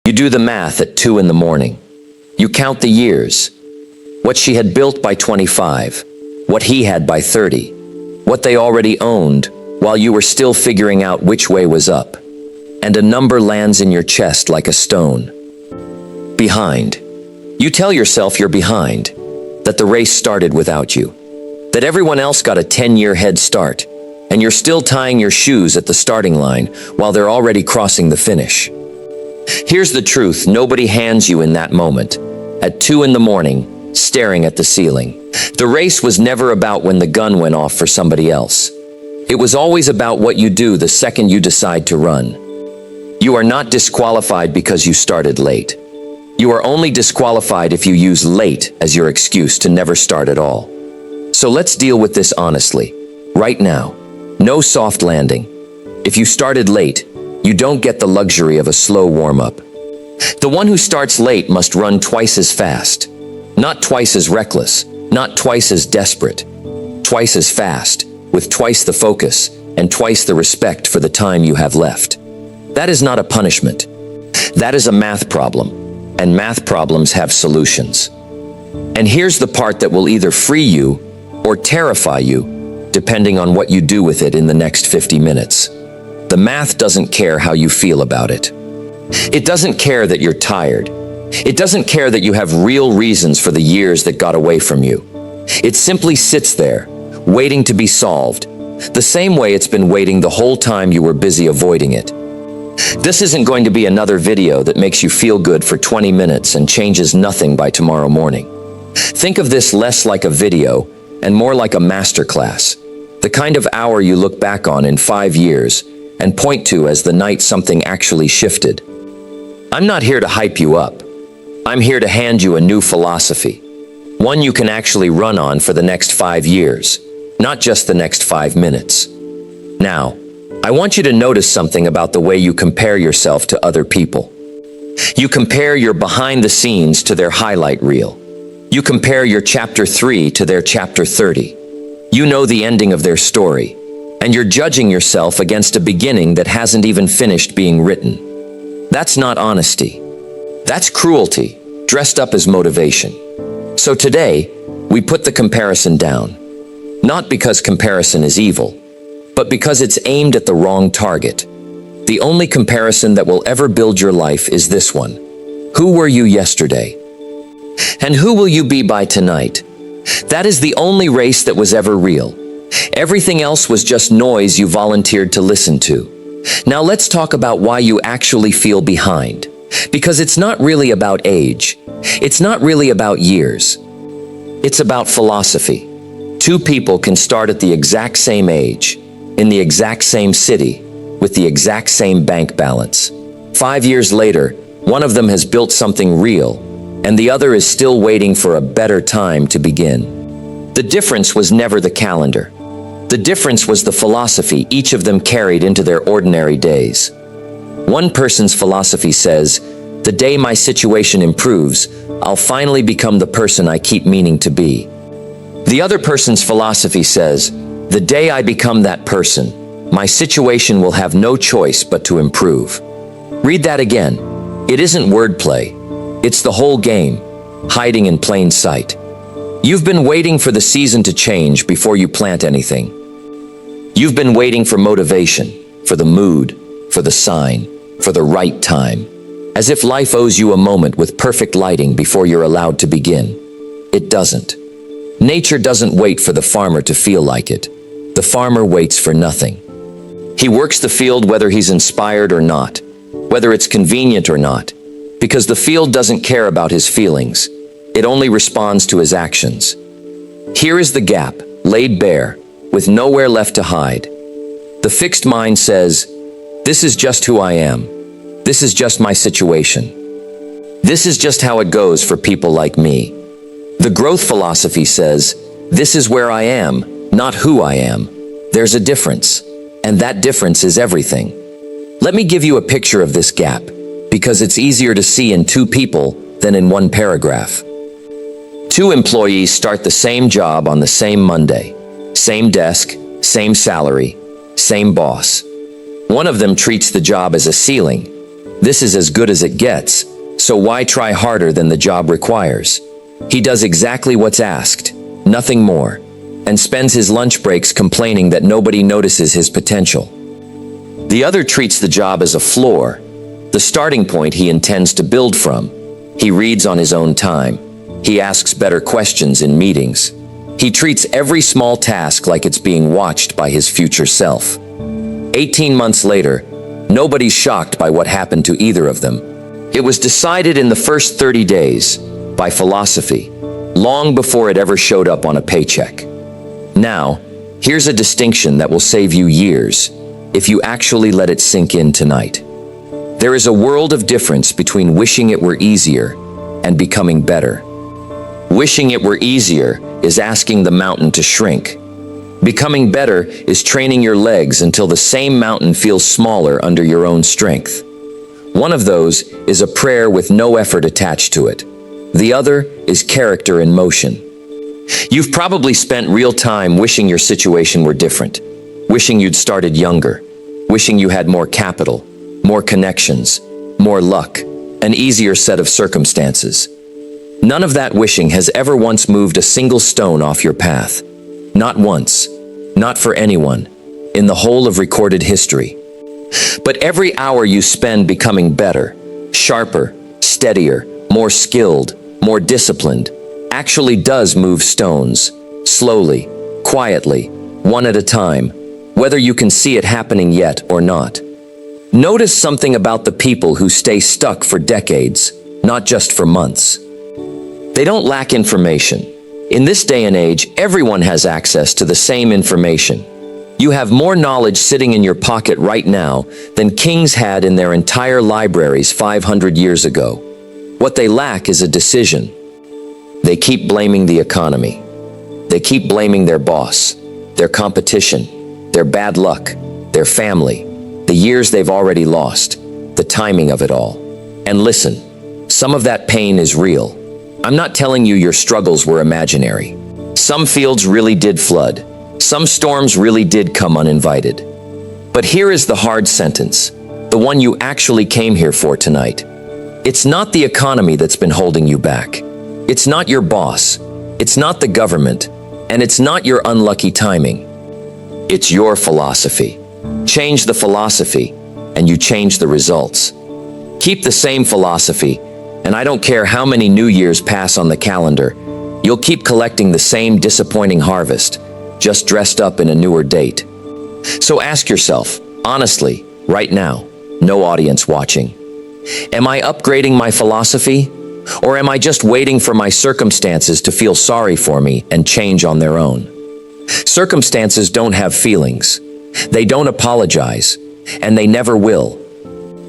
You do the math at 2 in the morning. You count the years. What she had built by 25, what he had by 30, what they already owned while you were still figuring out which way was up. And a number lands in your chest like a stone. Behind. You tell yourself you're behind, that the race started without you, that everyone else got a 10-year head start, and you're still tying your shoes at the starting line while they're already crossing the finish. Here's the truth nobody hands you in that moment, at 2 in the morning, staring at the ceiling. The race was never about when the gun went off for somebody else. It was always about what you do the second you decide to run. You are not disqualified because you started late. You are only disqualified if you use late as your excuse to never start at all. So let's deal with this honestly, right now. No soft landing. If you started late, you don't get the luxury of a slow warm-up. The one who starts late must run twice as fast. Not twice as reckless, not twice as desperate. Twice as fast, with twice the focus and twice the respect for the time you have left. That is not a punishment. That is a math problem, and math problems have solutions. And here's the part that will either free you or terrify you, depending on what you do with it in the next 50 minutes. The math doesn't care how you feel about it. It doesn't care that you're tired. It doesn't care that you have real reasons for the years that got away from you. It simply sits there, waiting to be solved, the same way it's been waiting the whole time you were busy avoiding it. This isn't going to be another video that makes you feel good for 20 minutes and changes nothing by tomorrow morning. Think of this less like a video and more like a masterclass, the kind of hour you look back on in 5 years and point to as the night something actually shifted. I'm not here to hype you up. I'm here to hand you a new philosophy, one you can actually run on for the next 5 years, not just the next 5 minutes. Now, I want you to notice something about the way you compare yourself to other people. You compare your behind the scenes to their highlight reel. You compare your chapter 3 to their chapter 30. You know the ending of their story, and you're judging yourself against a beginning that hasn't even finished being written. That's not honesty. That's cruelty, dressed up as motivation. So today, we put the comparison down. Not because comparison is evil, but because it's aimed at the wrong target. The only comparison that will ever build your life is this one. Who were you yesterday? And who will you be by tonight? That is the only race that was ever real. Everything else was just noise you volunteered to listen to. Now let's talk about why you actually feel behind. Because it's not really about age. It's not really about years. It's about philosophy. 2 people can start at the exact same age, in the exact same city, with the exact same bank balance. 5 years later, one of them has built something real, and the other is still waiting for a better time to begin. The difference was never the calendar. The difference was the philosophy each of them carried into their ordinary days. One person's philosophy says, "The day my situation improves, I'll finally become the person I keep meaning to be." The other person's philosophy says, "The day I become that person, my situation will have no choice but to improve." Read that again. It isn't wordplay. It's the whole game, hiding in plain sight. You've been waiting for the season to change before you plant anything. You've been waiting for motivation, for the mood, for the sign, for the right time, as if life owes you a moment with perfect lighting before you're allowed to begin. It doesn't. Nature doesn't wait for the farmer to feel like it. The farmer waits for nothing. He works the field whether he's inspired or not, whether it's convenient or not, because the field doesn't care about his feelings. It only responds to his actions. Here is the gap, laid bare, with nowhere left to hide. The fixed mind says, "This is just who I am. This is just my situation. This is just how it goes for people like me." The growth philosophy says, "This is where I am, not who I am." There's a difference, and that difference is everything. Let me give you a picture of this gap, because it's easier to see in 2 people than in 1 paragraph. 2 employees start the same job on the same Monday. Same desk, same salary, same boss. One of them treats the job as a ceiling. This is as good as it gets, so why try harder than the job requires? He does exactly what's asked, nothing more, and spends his lunch breaks complaining that nobody notices his potential. The other treats the job as a floor, the starting point he intends to build from. He reads on his own time. He asks better questions in meetings. He treats every small task like it's being watched by his future self. 18 months later, nobody's shocked by what happened to either of them. It was decided in the first 30 days, by philosophy, long before it ever showed up on a paycheck. Now, here's a distinction that will save you years, if you actually let it sink in tonight. There is a world of difference between wishing it were easier and becoming better. Wishing it were easier is asking the mountain to shrink. Becoming better is training your legs until the same mountain feels smaller under your own strength. One of those is a prayer with no effort attached to it. The other is character in motion. You've probably spent real time wishing your situation were different, wishing you'd started younger, wishing you had more capital, more connections, more luck, an easier set of circumstances. None of that wishing has ever once moved a single stone off your path. Not once, not for anyone, in the whole of recorded history. But every hour you spend becoming better, sharper, steadier, more skilled, more disciplined, actually does move stones, slowly, quietly, one at a time, whether you can see it happening yet or not. Notice something about the people who stay stuck for decades, not just for months. They don't lack information. In this day and age, everyone has access to the same information. You have more knowledge sitting in your pocket right now than kings had in their entire libraries 500 years ago. What they lack is a decision. They keep blaming the economy. They keep blaming their boss, their competition, their bad luck, their family, the years they've already lost, the timing of it all. And listen, some of that pain is real. I'm not telling you your struggles were imaginary. Some fields really did flood. Some storms really did come uninvited. But here is the hard sentence, the one you actually came here for tonight. It's not the economy that's been holding you back. It's not your boss. It's not the government. And it's not your unlucky timing. It's your philosophy. Change the philosophy, and you change the results. Keep the same philosophy, and I don't care how many New Years pass on the calendar, you'll keep collecting the same disappointing harvest, just dressed up in a newer date. So ask yourself, honestly, right now, no audience watching, am I upgrading my philosophy? Or am I just waiting for my circumstances to feel sorry for me and change on their own? Circumstances don't have feelings. They don't apologize, and they never will.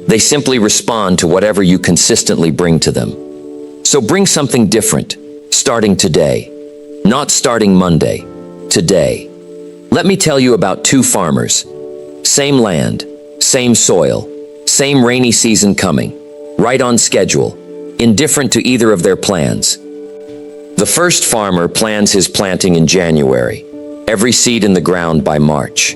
They simply respond to whatever you consistently bring to them. So bring something different, starting today. Not starting Monday, today. Let me tell you about two farmers. Same land, same soil, same rainy season coming, right on schedule, indifferent to either of their plans. The first farmer plans his planting in January, every seed in the ground by March.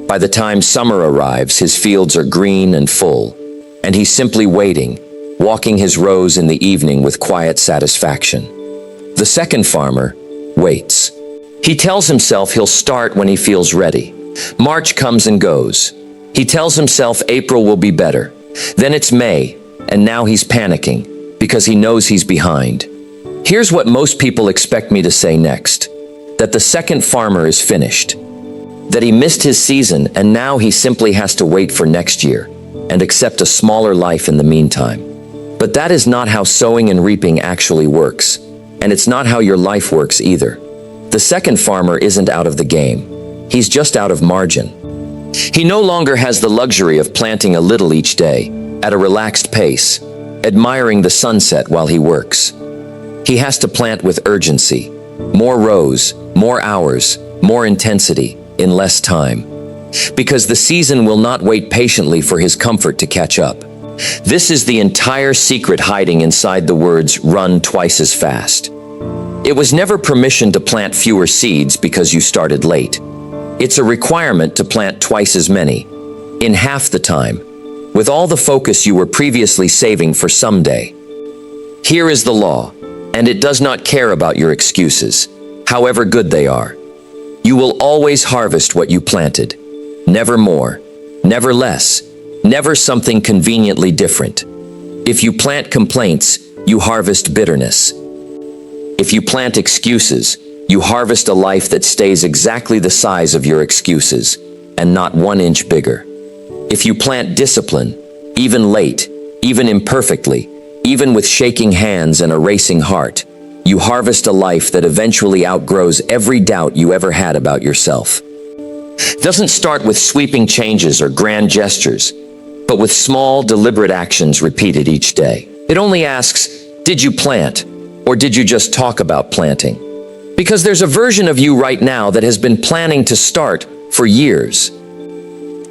By the time summer arrives, his fields are green and full, and he's simply waiting, walking his rows in the evening with quiet satisfaction. The second farmer waits. He tells himself he'll start when he feels ready. March comes and goes. He tells himself April will be better. Then it's May, and now he's panicking because he knows he's behind. Here's what most people expect me to say next: that the second farmer is finished, that he missed his season and now he simply has to wait for next year and accept a smaller life in the meantime. But that is not how sowing and reaping actually works, and it's not how your life works either. The second farmer isn't out of the game. He's just out of margin. He no longer has the luxury of planting a little each day, at a relaxed pace, admiring the sunset while he works. He has to plant with urgency, more rows, more hours, more intensity, in less time. Because the season will not wait patiently for his comfort to catch up. This is the entire secret hiding inside the words "run twice as fast." It was never permission to plant fewer seeds because you started late. It's a requirement to plant twice as many, in half the time, with all the focus you were previously saving for someday. Here is the law, and it does not care about your excuses, however good they are. You will always harvest what you planted. Never more, never less, never something conveniently different. If you plant complaints, you harvest bitterness. If you plant excuses, you harvest a life that stays exactly the size of your excuses, and not 1 inch bigger. If you plant discipline, even late, even imperfectly, even with shaking hands and a racing heart, you harvest a life that eventually outgrows every doubt you ever had about yourself. Doesn't start with sweeping changes or grand gestures, but with small, deliberate actions repeated each day. It only asks, did you plant, or did you just talk about planting? Because there's a version of you right now that has been planning to start for years.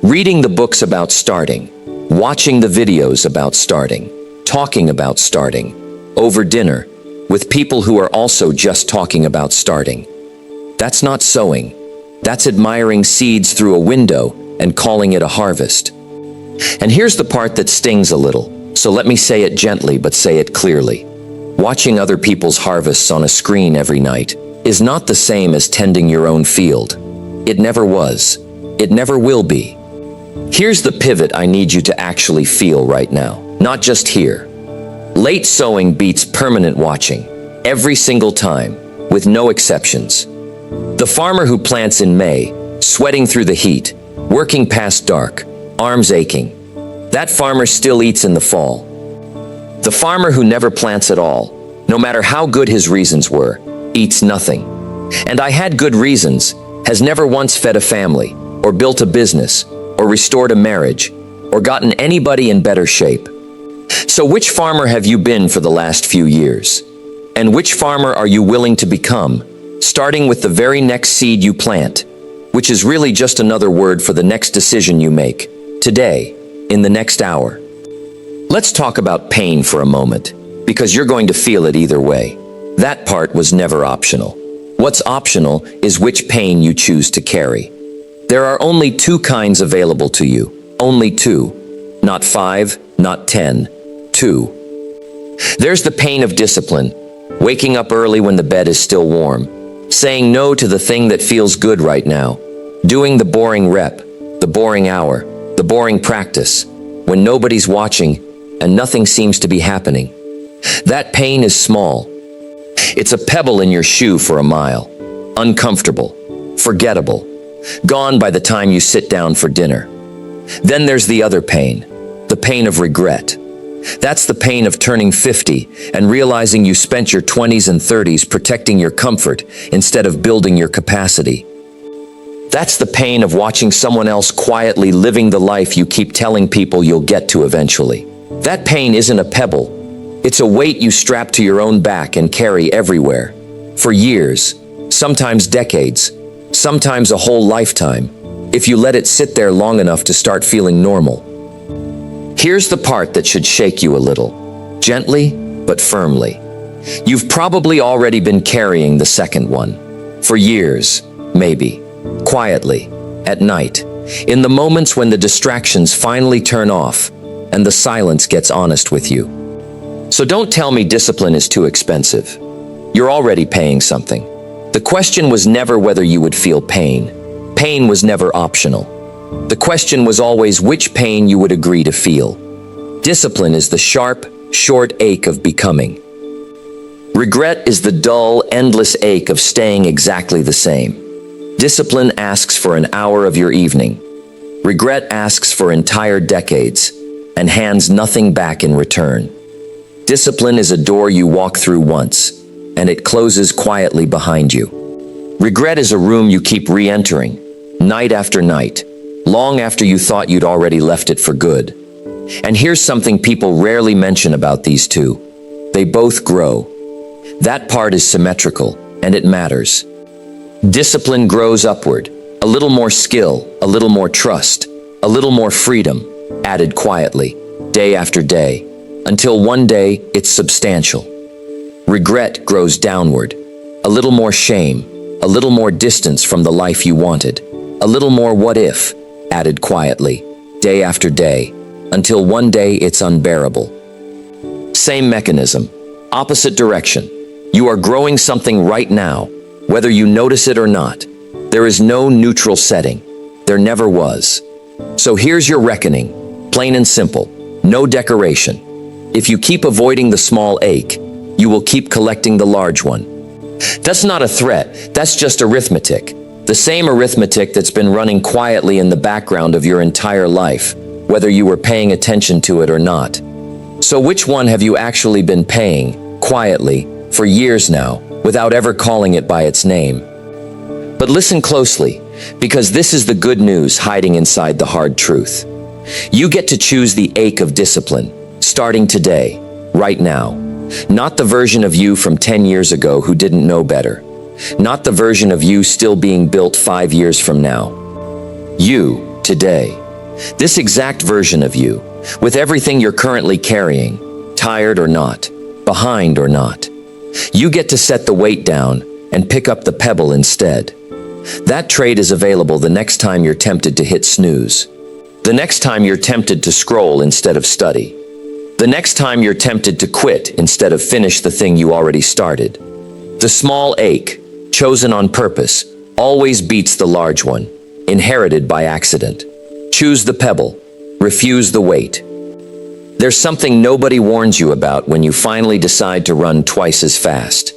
Reading the books about starting, watching the videos about starting, talking about starting, over dinner, with people who are also just talking about starting. That's not sowing. That's admiring seeds through a window and calling it a harvest. And here's the part that stings a little, so let me say it gently but say it clearly. Watching other people's harvests on a screen every night is not the same as tending your own field. It never was. It never will be. Here's the pivot I need you to actually feel right now, not just hear. Late sowing beats permanent watching, every single time, with no exceptions. The farmer who plants in May, sweating through the heat, working past dark, arms aching, that farmer still eats in the fall. The farmer who never plants at all, no matter how good his reasons were, eats nothing. And I had good reasons, has never once fed a family, or built a business, or restored a marriage, or gotten anybody in better shape. So which farmer have you been for the last few years? And which farmer are you willing to become, starting with the very next seed you plant, which is really just another word for the next decision you make, today, in the next hour? Let's talk about pain for a moment, because you're going to feel it either way. That part was never optional. What's optional is which pain you choose to carry. There are only 2 kinds available to you, only 2, not 5, not 10, 2. There's the pain of discipline, waking up early when the bed is still warm, saying no to the thing that feels good right now, doing the boring rep, the boring hour, the boring practice, when nobody's watching and nothing seems to be happening. That pain is small. It's a pebble in your shoe for a mile, uncomfortable, forgettable, gone by the time you sit down for dinner. Then there's the other pain, the pain of regret. That's the pain of turning 50 and realizing you spent your 20s and 30s protecting your comfort instead of building your capacity. That's the pain of watching someone else quietly living the life you keep telling people you'll get to eventually. That pain isn't a pebble. It's a weight you strap to your own back and carry everywhere. For years, sometimes decades, sometimes a whole lifetime, if you let it sit there long enough to start feeling normal. Here's the part that should shake you a little, gently but firmly. You've probably already been carrying the second one, for years, maybe, quietly, at night, in the moments when the distractions finally turn off and the silence gets honest with you. So don't tell me discipline is too expensive. You're already paying something. The question was never whether you would feel pain. Pain was never optional. The question was always which pain you would agree to feel. Discipline is the sharp, short ache of becoming. Regret is the dull, endless ache of staying exactly the same. Discipline asks for an hour of your evening. Regret asks for entire decades and hands nothing back in return. Discipline is a door you walk through once, and it closes quietly behind you. Regret is a room you keep re-entering, night after night, long after you thought you'd already left it for good. And here's something people rarely mention about these two. They both grow. That part is symmetrical, and it matters. Discipline grows upward, a little more skill, a little more trust, a little more freedom, added quietly, day after day, until one day it's substantial. Regret grows downward, a little more shame, a little more distance from the life you wanted, a little more what if, added quietly, day after day, until one day it's unbearable. Same mechanism, opposite direction. You are growing something right now, whether you notice it or not. There is no neutral setting. There never was. So here's your reckoning, plain and simple, no decoration. If you keep avoiding the small ache, you will keep collecting the large one. That's not a threat, that's just arithmetic. The same arithmetic that's been running quietly in the background of your entire life, whether you were paying attention to it or not. So which one have you actually been paying, quietly, for years now, without ever calling it by its name? But listen closely, because this is the good news hiding inside the hard truth. You get to choose the ache of discipline, starting today, right now. Not the version of you from 10 years ago who didn't know better. Not the version of you still being built 5 years from now. You, today. This exact version of you, with everything you're currently carrying, tired or not, behind or not. You get to set the weight down and pick up the pebble instead. That trade is available the next time you're tempted to hit snooze. The next time you're tempted to scroll instead of study. The next time you're tempted to quit instead of finish the thing you already started. The small ache, chosen on purpose, always beats the large one, inherited by accident. Choose the pebble, refuse the weight. There's something nobody warns you about when you finally decide to run twice as fast.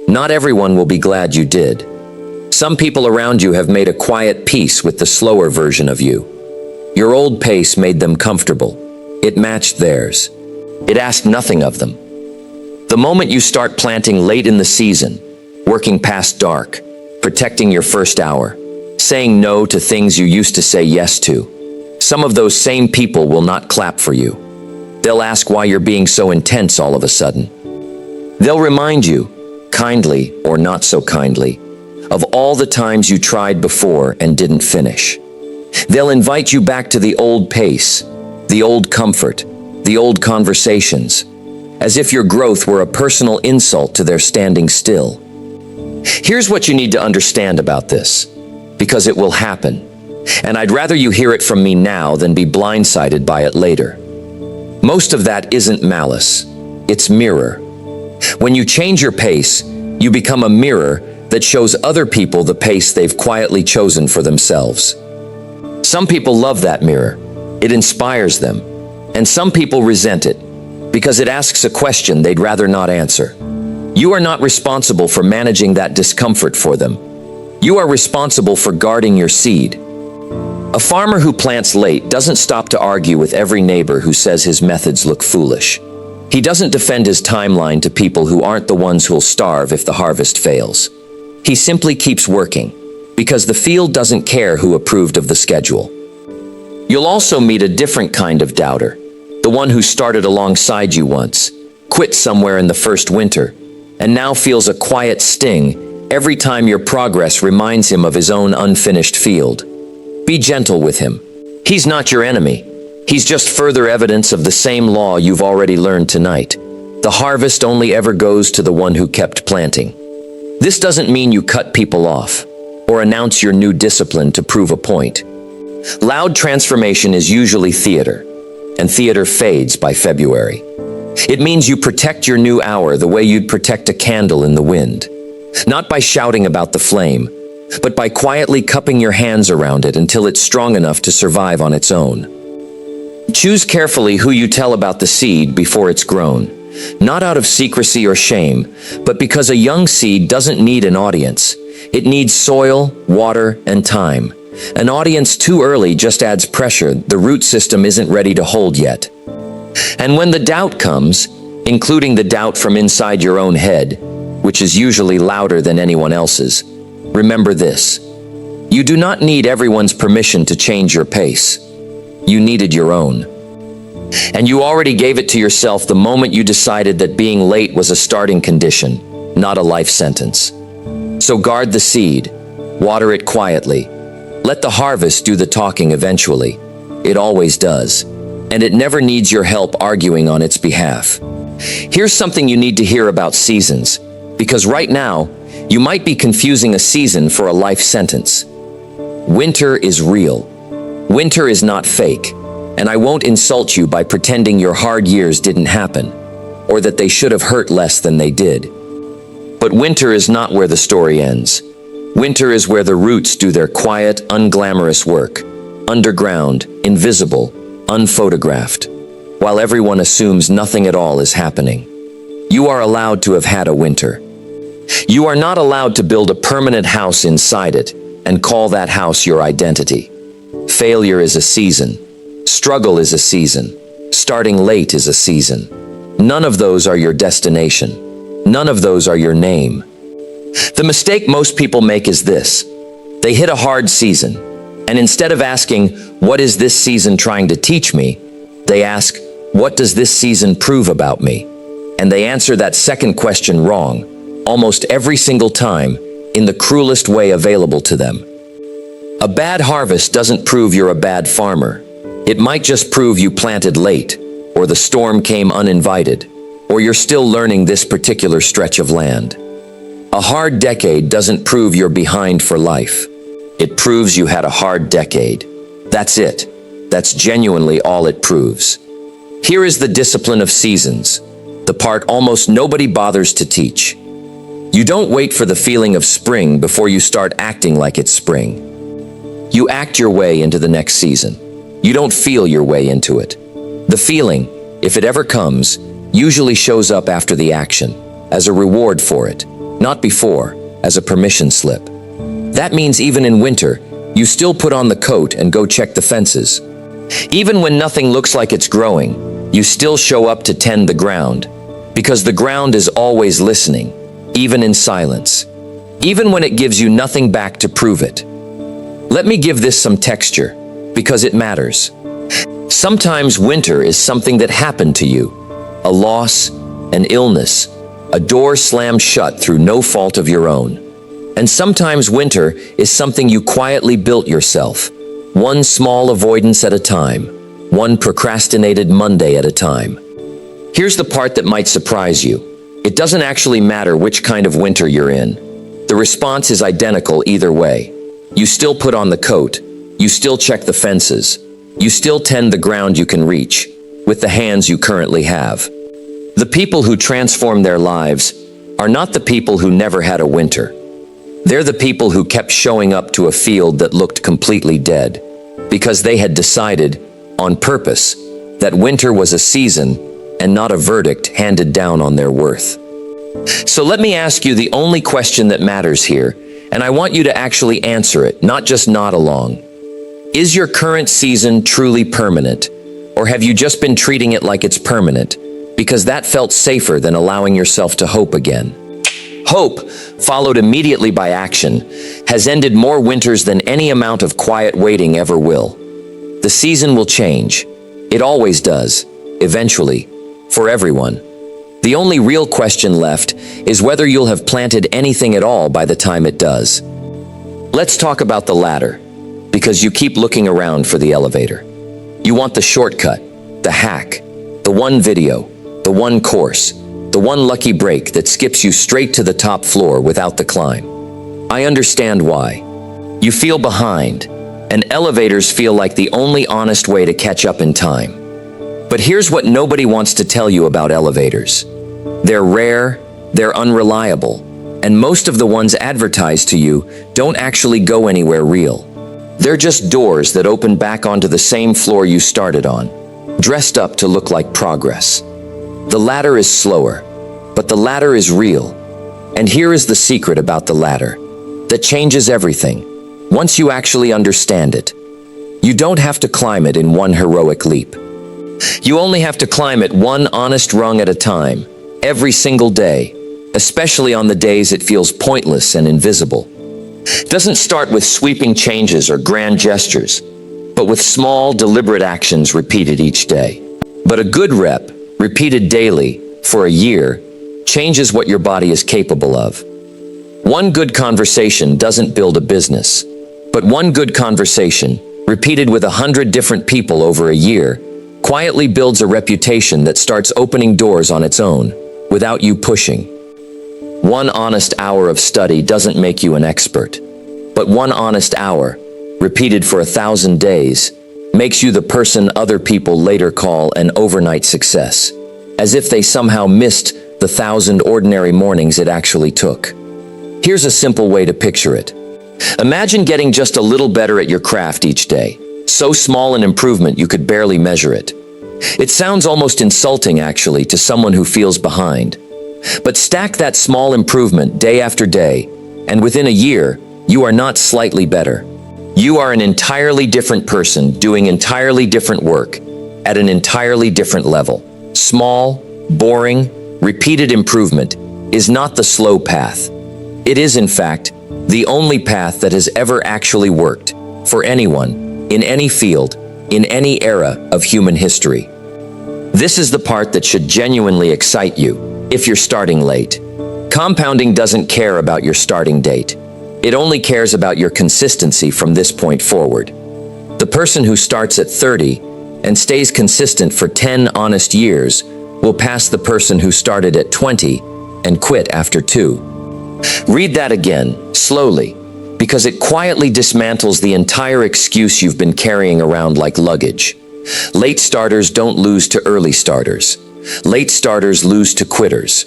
Not everyone will be glad you did. Some people around you have made a quiet peace with the slower version of you. Your old pace made them comfortable. It matched theirs. It asked nothing of them. The moment you start planting late in the season, working past dark, protecting your first hour, saying no to things you used to say yes to, some of those same people will not clap for you. They'll ask why you're being so intense all of a sudden. They'll remind you, kindly or not so kindly, of all the times you tried before and didn't finish. They'll invite you back to the old pace, the old comfort, the old conversations, as if your growth were a personal insult to their standing still. Here's what you need to understand about this, because it will happen, and I'd rather you hear it from me now than be blindsided by it later. Most of that isn't malice, it's mirror. When you change your pace, you become a mirror that shows other people the pace they've quietly chosen for themselves. Some people love that mirror. It inspires them. And some people resent it because it asks a question they'd rather not answer. You are not responsible for managing that discomfort for them. You are responsible for guarding your seed. A farmer who plants late doesn't stop to argue with every neighbor who says his methods look foolish. He doesn't defend his timeline to people who aren't the ones who'll starve if the harvest fails. He simply keeps working, because the field doesn't care who approved of the schedule. You'll also meet a different kind of doubter, the one who started alongside you once, quit somewhere in the first winter, and now feels a quiet sting every time your progress reminds him of his own unfinished field. Be gentle with him. He's not your enemy. He's just further evidence of the same law you've already learned tonight. The harvest only ever goes to the one who kept planting. This doesn't mean you cut people off or announce your new discipline to prove a point. Loud transformation is usually theater, and theater fades by February. It means you protect your new hour the way you'd protect a candle in the wind, not by shouting about the flame, but by quietly cupping your hands around it until it's strong enough to survive on its own. Choose carefully who you tell about the seed before it's grown. Not out of secrecy or shame, but because a young seed doesn't need an audience. It needs soil, water, and time. An audience too early just adds pressure the root system isn't ready to hold yet. And when the doubt comes, including the doubt from inside your own head, which is usually louder than anyone else's, remember this. You do not need everyone's permission to change your pace. You needed your own. And you already gave it to yourself the moment you decided that being late was a starting condition, not a life sentence. So guard the seed, water it quietly. Let the harvest do the talking eventually. It always does. And it never needs your help arguing on its behalf. Here's something you need to hear about seasons, because right now, you might be confusing a season for a life sentence. Winter is real. Winter is not fake. And I won't insult you by pretending your hard years didn't happen, or that they should have hurt less than they did. But winter is not where the story ends. Winter is where the roots do their quiet, unglamorous work, underground, invisible, unphotographed, while everyone assumes nothing at all is happening. You are allowed to have had a winter. You are not allowed to build a permanent house inside it and call that house your identity. Failure is a season. Struggle is a season. Starting late is a season. None of those are your destination. None of those are your name. The mistake most people make is this. They hit a hard season, and instead of asking, "What is this season trying to teach me?" they ask, "What does this season prove about me?" And they answer that second question wrong, almost every single time, in the cruelest way available to them. A bad harvest doesn't prove you're a bad farmer. It might just prove you planted late, or the storm came uninvited, or you're still learning this particular stretch of land. A hard decade doesn't prove you're behind for life. It proves you had a hard decade. That's it. That's genuinely all it proves. Here is the discipline of seasons, the part almost nobody bothers to teach. You don't wait for the feeling of spring before you start acting like it's spring. You act your way into the next season. You don't feel your way into it. The feeling, if it ever comes, usually shows up after the action, as a reward for it, not before, as a permission slip. That means even in winter, you still put on the coat and go check the fences. Even when nothing looks like it's growing, you still show up to tend the ground, because the ground is always listening, even in silence, even when it gives you nothing back to prove it. Let me give this some texture, because it matters. Sometimes winter is something that happened to you, a loss, an illness, a door slammed shut through no fault of your own. And sometimes winter is something you quietly built yourself, one small avoidance at a time, one procrastinated Monday at a time. Here's the part that might surprise you. It doesn't actually matter which kind of winter you're in. The response is identical either way. You still put on the coat, you still check the fences, you still tend the ground you can reach, with the hands you currently have. The people who transform their lives are not the people who never had a winter. They're the people who kept showing up to a field that looked completely dead, because they had decided, on purpose, that winter was a season and not a verdict handed down on their worth. So let me ask you the only question that matters here, and I want you to actually answer it, not just nod along. Is your current season truly permanent, or have you just been treating it like it's permanent, because that felt safer than allowing yourself to hope again? Hope, followed immediately by action, has ended more winters than any amount of quiet waiting ever will. The season will change. It always does, eventually, for everyone. The only real question left is whether you'll have planted anything at all by the time it does. Let's talk about the latter, because you keep looking around for the elevator. You want the shortcut, the hack, the one video, the one course, the one lucky break that skips you straight to the top floor without the climb. I understand why. You feel behind, and elevators feel like the only honest way to catch up in time. But here's what nobody wants to tell you about elevators. They're rare, they're unreliable, and most of the ones advertised to you don't actually go anywhere real. They're just doors that open back onto the same floor you started on, dressed up to look like progress. The ladder is slower, but the ladder is real. And here is the secret about the ladder that changes everything, once you actually understand it. You don't have to climb it in one heroic leap. You only have to climb it one honest rung at a time, every single day, especially on the days it feels pointless and invisible. It doesn't start with sweeping changes or grand gestures, but with small, deliberate actions repeated each day. But a good rep, repeated daily, for a year, changes what your body is capable of. One good conversation doesn't build a business, but one good conversation, repeated with 100 different people over a year, quietly builds a reputation that starts opening doors on its own, without you pushing. One honest hour of study doesn't make you an expert, but one honest hour, repeated for 1,000 days, makes you the person other people later call an overnight success, as if they somehow missed the 1,000 ordinary mornings it actually took. Here's a simple way to picture it. Imagine getting just a little better at your craft each day, so small an improvement you could barely measure it. It sounds almost insulting, actually, to someone who feels behind. But stack that small improvement day after day, and within a year, you are not slightly better. You are an entirely different person doing entirely different work at an entirely different level. Small, boring, repeated improvement is not the slow path. It is, in fact, the only path that has ever actually worked for anyone, in any field, in any era of human history. This is the part that should genuinely excite you if you're starting late. Compounding doesn't care about your starting date. It only cares about your consistency from this point forward. The person who starts at 30 and stays consistent for 10 honest years will pass the person who started at 20 and quit after 2. Read that again, slowly, because it quietly dismantles the entire excuse you've been carrying around like luggage. Late starters don't lose to early starters. Late starters lose to quitters.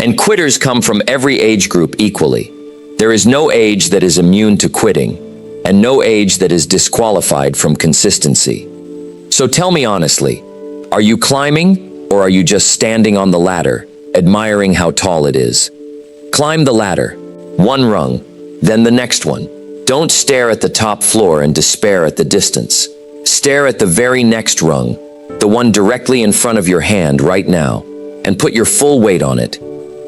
And quitters come from every age group equally. There is no age that is immune to quitting, and no age that is disqualified from consistency. So tell me honestly, are you climbing, or are you just standing on the ladder, admiring how tall it is? Climb the ladder, one rung, then the next one. Don't stare at the top floor and despair at the distance. Stare at the very next rung, the one directly in front of your hand right now, and put your full weight on it.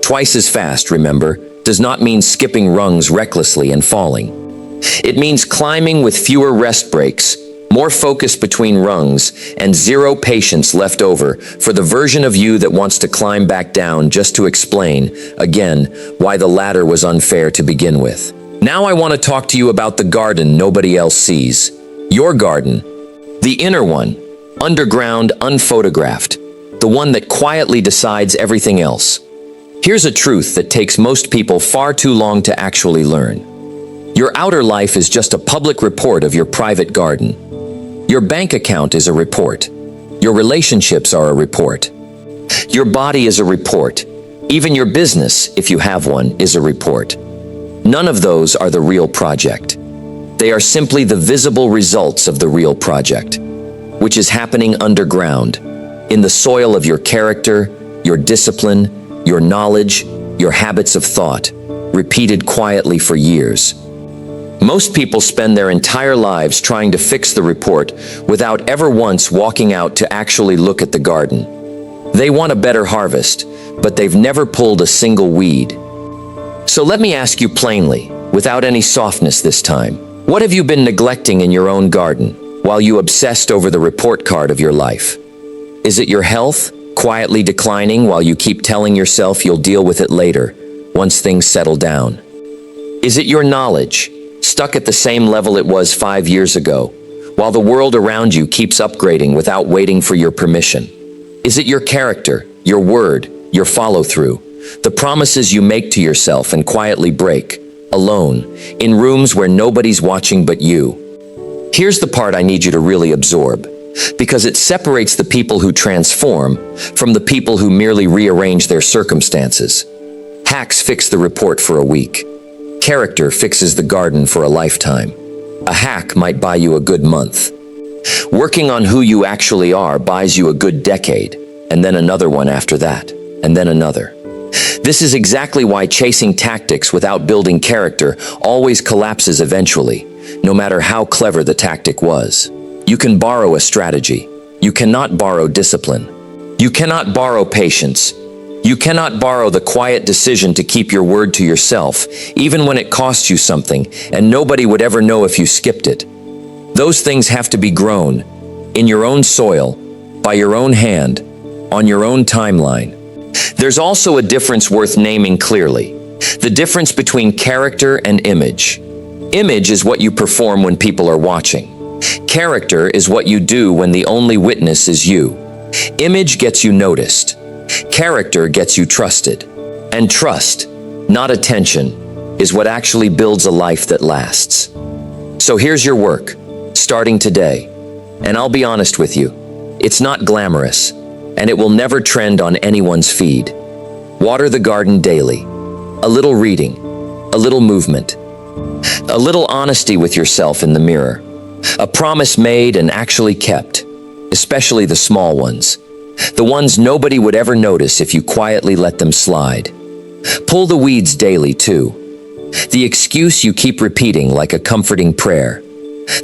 Twice as fast, remember, does not mean skipping rungs recklessly and falling. It means climbing with fewer rest breaks, more focus between rungs, and zero patience left over for the version of you that wants to climb back down just to explain, again, why the ladder was unfair to begin with. Now I want to talk to you about the garden nobody else sees. Your garden. The inner one. Underground, unphotographed. The one that quietly decides everything else. Here's a truth that takes most people far too long to actually learn. Your outer life is just a public report of your private garden. Your bank account is a report. Your relationships are a report. Your body is a report. Even your business, if you have one, is a report. None of those are the real project. They are simply the visible results of the real project, which is happening underground, in the soil of your character, your discipline, your knowledge, your habits of thought, repeated quietly for years. Most people spend their entire lives trying to fix the report without ever once walking out to actually look at the garden. They want a better harvest, but they've never pulled a single weed. So let me ask you plainly, without any softness this time, what have you been neglecting in your own garden while you obsessed over the report card of your life? Is it your health, quietly declining while you keep telling yourself you'll deal with it later, once things settle down? Is it your knowledge, stuck at the same level it was 5 years ago, while the world around you keeps upgrading without waiting for your permission? Is it your character, your word, your follow-through, the promises you make to yourself and quietly break, alone, in rooms where nobody's watching but you? Here's the part I need you to really absorb, because it separates the people who transform from the people who merely rearrange their circumstances. Hacks fix the report for a week. Character fixes the garden for a lifetime. A hack might buy you a good month. Working on who you actually are buys you a good decade, and then another one after that, and then another. This is exactly why chasing tactics without building character always collapses eventually, no matter how clever the tactic was. You can borrow a strategy. You cannot borrow discipline. You cannot borrow patience. You cannot borrow the quiet decision to keep your word to yourself, even when it costs you something, and nobody would ever know if you skipped it. Those things have to be grown, in your own soil, by your own hand, on your own timeline. There's also a difference worth naming clearly. The difference between character and image. Image is what you perform when people are watching. Character is what you do when the only witness is you. Image gets you noticed. Character gets you trusted. And trust, not attention, is what actually builds a life that lasts. So here's your work, starting today. And I'll be honest with you, it's not glamorous, and it will never trend on anyone's feed. Water the garden daily. A little reading, a little movement, a little honesty with yourself in the mirror. A promise made and actually kept, especially the small ones. The ones nobody would ever notice if you quietly let them slide. Pull the weeds daily too. The excuse you keep repeating like a comforting prayer.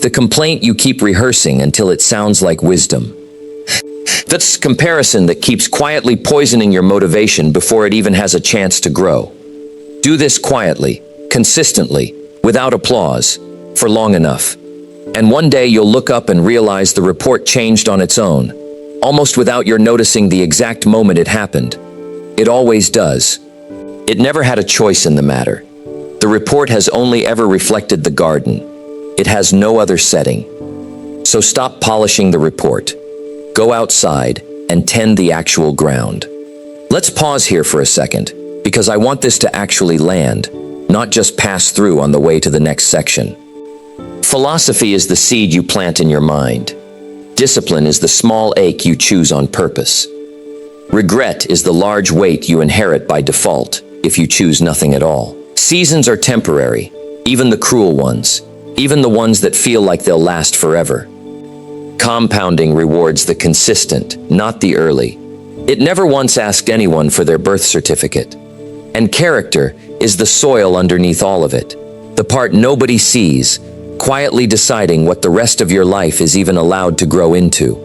The complaint you keep rehearsing until it sounds like wisdom. That's comparison that keeps quietly poisoning your motivation before it even has a chance to grow. Do this quietly, consistently, without applause, for long enough. And one day you'll look up and realize the report changed on its own, almost without your noticing the exact moment it happened. It always does. It never had a choice in the matter. The report has only ever reflected the garden. It has no other setting. So stop polishing the report. Go outside and tend the actual ground. Let's pause here for a second, because I want this to actually land, not just pass through on the way to the next section. Philosophy is the seed you plant in your mind. Discipline is the small ache you choose on purpose. Regret is the large weight you inherit by default, if you choose nothing at all. Seasons are temporary, even the cruel ones, even the ones that feel like they'll last forever. Compounding rewards the consistent, not the early. It never once asked anyone for their birth certificate. And character is the soil underneath all of it, the part nobody sees, quietly deciding what the rest of your life is even allowed to grow into.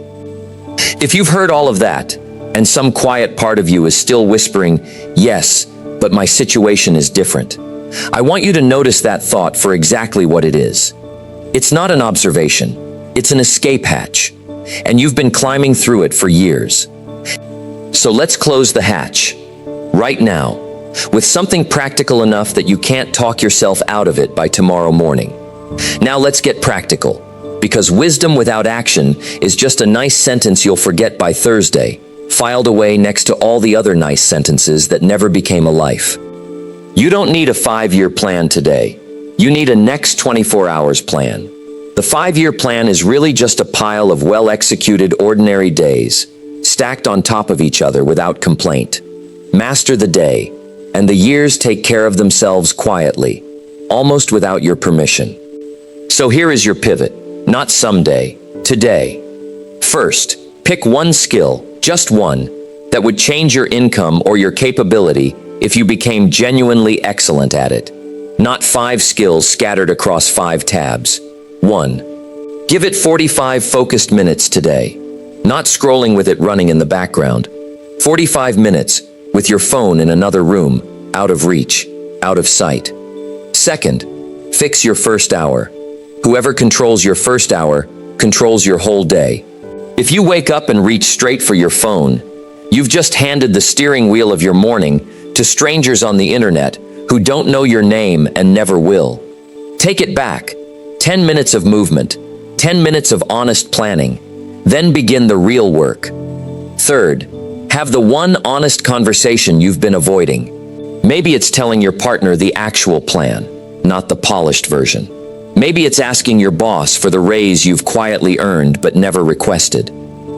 If you've heard all of that, and some quiet part of you is still whispering, "Yes, but my situation is different," I want you to notice that thought for exactly what it is. It's not an observation, it's an escape hatch, and you've been climbing through it for years. So let's close the hatch, right now, with something practical enough that you can't talk yourself out of it by tomorrow morning. Now let's get practical, because wisdom without action is just a nice sentence you'll forget by Thursday, filed away next to all the other nice sentences that never became a life. You don't need a 5-year plan today. You need a next 24 hours plan. The 5-year plan is really just a pile of well-executed ordinary days, stacked on top of each other without complaint. Master the day, and the years take care of themselves quietly, almost without your permission. So here is your pivot, not someday, today. First, pick one skill, just one, that would change your income or your capability if you became genuinely excellent at it. Not 5 skills scattered across 5 tabs. 1. Give it 45 focused minutes today. Not scrolling with it running in the background. 45 minutes with your phone in another room, out of reach, out of sight. Second, fix your first hour. Whoever controls your first hour controls your whole day. If you wake up and reach straight for your phone, you've just handed the steering wheel of your morning to strangers on the internet who don't know your name and never will. Take it back. 10 minutes of movement, 10 minutes of honest planning, then begin the real work. Third, have the one honest conversation you've been avoiding. Maybe it's telling your partner the actual plan, not the polished version. Maybe it's asking your boss for the raise you've quietly earned but never requested.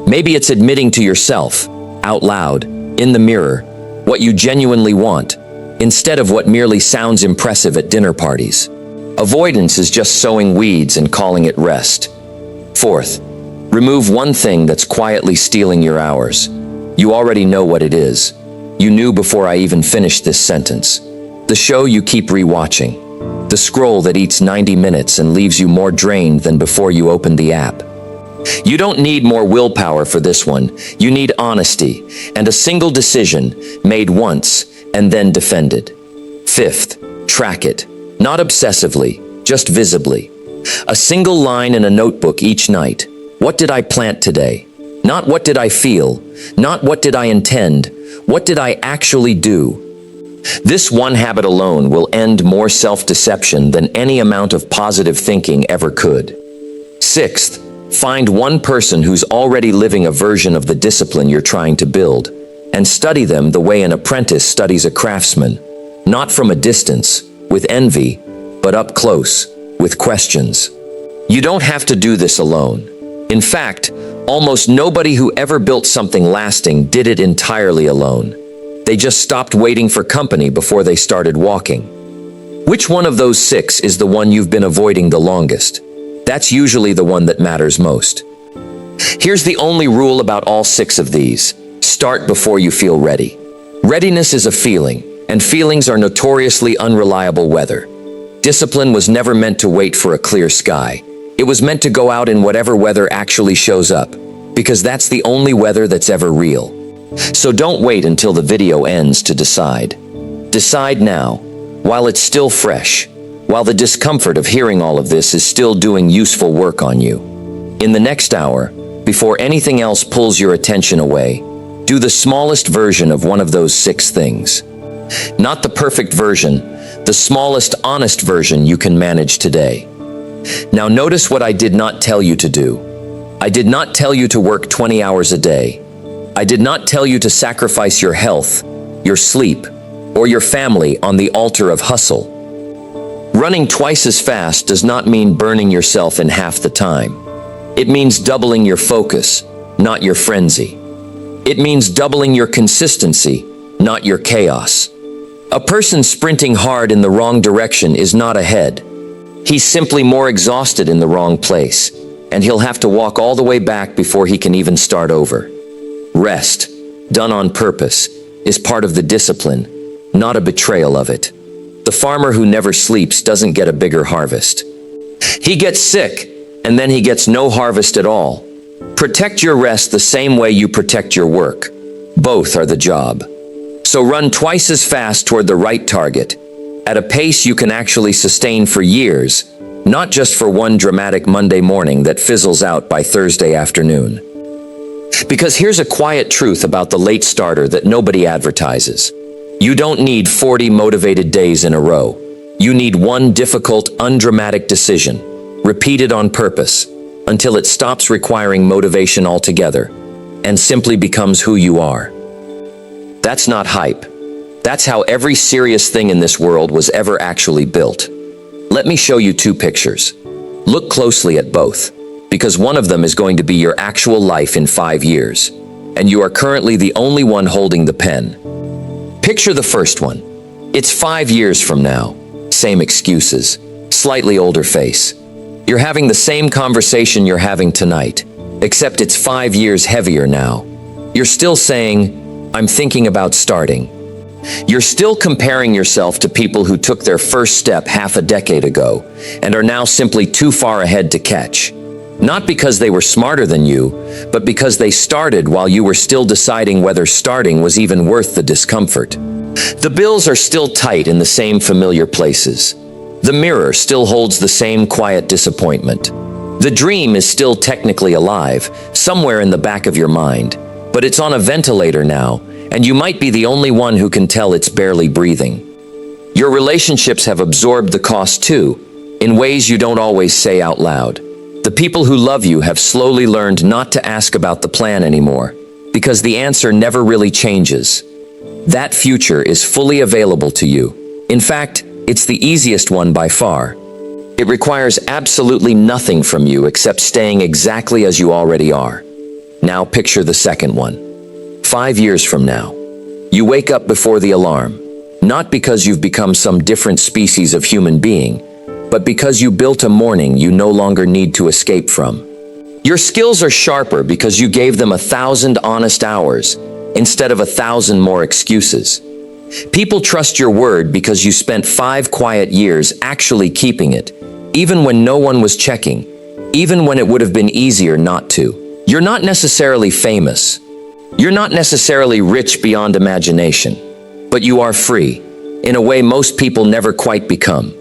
Maybe it's admitting to yourself, out loud, in the mirror, what you genuinely want, instead of what merely sounds impressive at dinner parties. Avoidance is just sowing weeds and calling it rest. Fourth, remove one thing that's quietly stealing your hours. You already know what it is. You knew before I even finished this sentence. The show you keep rewatching. The scroll that eats 90 minutes and leaves you more drained than before you opened the app. You don't need more willpower for this one. You need honesty and a single decision made once and then defended. Fifth, track it. Not obsessively, just visibly. A single line in a notebook each night. What did I plant today? Not what did I feel, not what did I intend, what did I actually do? This one habit alone will end more self-deception than any amount of positive thinking ever could. Sixth, find one person who's already living a version of the discipline you're trying to build, and study them the way an apprentice studies a craftsman, not from a distance, with envy, but up close, with questions. You don't have to do this alone. In fact, almost nobody who ever built something lasting did it entirely alone. They just stopped waiting for company before they started walking. Which one of those 6 is the one you've been avoiding the longest? That's usually the one that matters most. Here's the only rule about all 6 of these. Start before you feel ready. Readiness is a feeling, and feelings are notoriously unreliable weather. Discipline was never meant to wait for a clear sky. It was meant to go out in whatever weather actually shows up, because that's the only weather that's ever real. So don't wait until the video ends to decide. Decide now, while it's still fresh, while the discomfort of hearing all of this is still doing useful work on you. In the next hour, before anything else pulls your attention away, do the smallest version of one of those 6 things. Not the perfect version, the smallest honest version you can manage today. Now notice what I did not tell you to do. I did not tell you to work 20 hours a day. I did not tell you to sacrifice your health, your sleep, or your family on the altar of hustle. Running twice as fast does not mean burning yourself in half the time. It means doubling your focus, not your frenzy. It means doubling your consistency, not your chaos. A person sprinting hard in the wrong direction is not ahead. He's simply more exhausted in the wrong place, and he'll have to walk all the way back before he can even start over. Rest, done on purpose, is part of the discipline, not a betrayal of it. The farmer who never sleeps doesn't get a bigger harvest. He gets sick, and then he gets no harvest at all. Protect your rest the same way you protect your work. Both are the job. So run twice as fast toward the right target, at a pace you can actually sustain for years, not just for one dramatic Monday morning that fizzles out by Thursday afternoon. Because here's a quiet truth about the late starter that nobody advertises. You don't need 40 motivated days in a row. You need one difficult, undramatic decision, repeated on purpose, until it stops requiring motivation altogether, and simply becomes who you are. That's not hype. That's how every serious thing in this world was ever actually built. Let me show you 2 pictures. Look closely at both, because one of them is going to be your actual life in 5 years, and you are currently the only one holding the pen. Picture the first one. It's 5 years from now. Same excuses, slightly older face. You're having the same conversation you're having tonight, except it's 5 years heavier now. You're still saying, I'm thinking about starting. You're still comparing yourself to people who took their first step half a decade ago and are now simply too far ahead to catch. Not because they were smarter than you, but because they started while you were still deciding whether starting was even worth the discomfort. The bills are still tight in the same familiar places. The mirror still holds the same quiet disappointment. The dream is still technically alive, somewhere in the back of your mind, but it's on a ventilator now, and you might be the only one who can tell it's barely breathing. Your relationships have absorbed the cost too, in ways you don't always say out loud. The people who love you have slowly learned not to ask about the plan anymore, because the answer never really changes. That future is fully available to you. In fact, it's the easiest one by far. It requires absolutely nothing from you except staying exactly as you already are. Now picture the second one. 5 years from now, you wake up before the alarm, not because you've become some different species of human being, but because you built a morning you no longer need to escape from. Your skills are sharper because you gave them 1,000 honest hours instead of 1,000 more excuses. People trust your word because you spent 5 quiet years actually keeping it, even when no one was checking, even when it would have been easier not to. You're not necessarily famous. You're not necessarily rich beyond imagination, but you are free, in a way most people never quite become.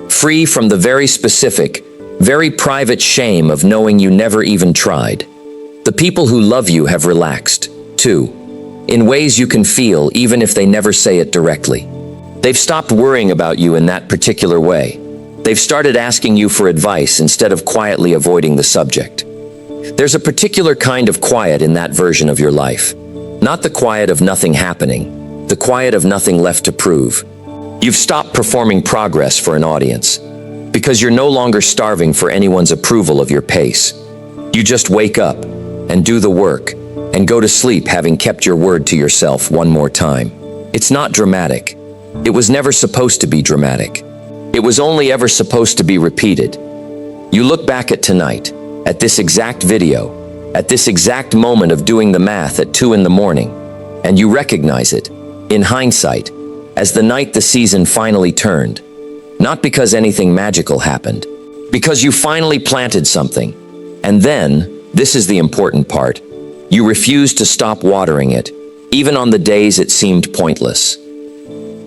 Free from the very specific, very private shame of knowing you never even tried. The people who love you have relaxed, too, in ways you can feel even if they never say it directly. They've stopped worrying about you in that particular way. They've started asking you for advice instead of quietly avoiding the subject. There's a particular kind of quiet in that version of your life. Not the quiet of nothing happening, the quiet of nothing left to prove. You've stopped performing progress for an audience, because you're no longer starving for anyone's approval of your pace. You just wake up and do the work and go to sleep having kept your word to yourself one more time. It's not dramatic. It was never supposed to be dramatic. It was only ever supposed to be repeated. You look back at tonight, at this exact video, at this exact moment of doing the math at 2 in the morning, and you recognize it, in hindsight, as the night the season finally turned. Not because anything magical happened, because you finally planted something. And then, this is the important part, you refused to stop watering it, even on the days it seemed pointless.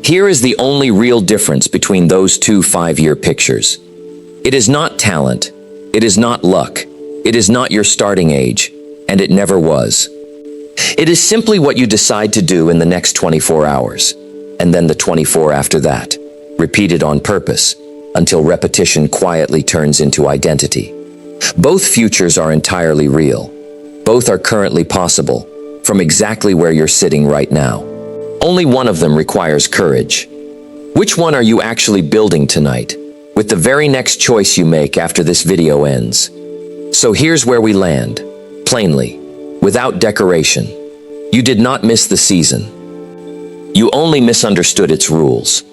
Here is the only real difference between those two 5-year pictures. It is not talent, it is not luck, it is not your starting age, and it never was. It is simply what you decide to do in the next 24 hours, and then the 24 after that, repeated on purpose, until repetition quietly turns into identity. Both futures are entirely real. Both are currently possible, from exactly where you're sitting right now. Only one of them requires courage. Which one are you actually building tonight, with the very next choice you make after this video ends? So here's where we land, plainly, without decoration. You did not miss the season. You only misunderstood its rules.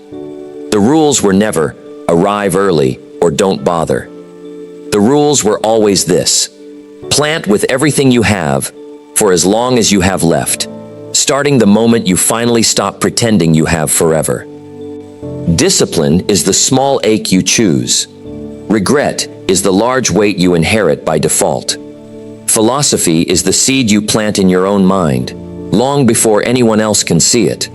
The rules were never, arrive early or don't bother. The rules were always this: plant with everything you have, for as long as you have left, starting the moment you finally stop pretending you have forever. Discipline is the small ache you choose. Regret is the large weight you inherit by default. Philosophy is the seed you plant in your own mind, long before anyone else can see it.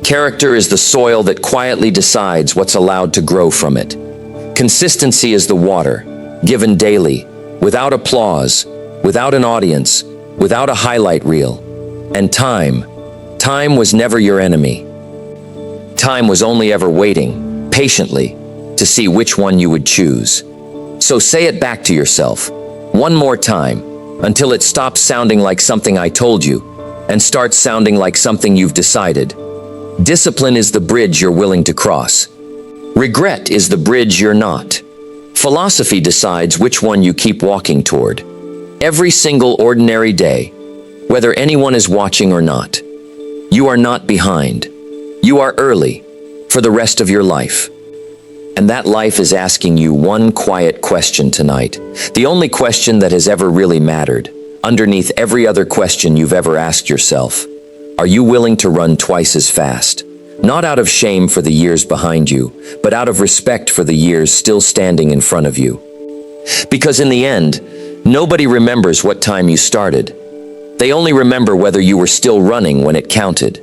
Character is the soil that quietly decides what's allowed to grow from it. Consistency is the water, given daily, without applause, without an audience, without a highlight reel. And time was never your enemy. Time was only ever waiting, patiently, to see which one you would choose. So say it back to yourself, one more time, until it stops sounding like something I told you, and starts sounding like something you've decided. Discipline is the bridge you're willing to cross. Regret is the bridge you're not. Philosophy decides which one you keep walking toward. Every single ordinary day, whether anyone is watching or not. You are not behind. You are early, for the rest of your life. And that life is asking you one quiet question tonight, the only question that has ever really mattered, underneath every other question you've ever asked yourself. Are you willing to run twice as fast? Not out of shame for the years behind you, but out of respect for the years still standing in front of you. Because in the end, nobody remembers what time you started. They only remember whether you were still running when it counted.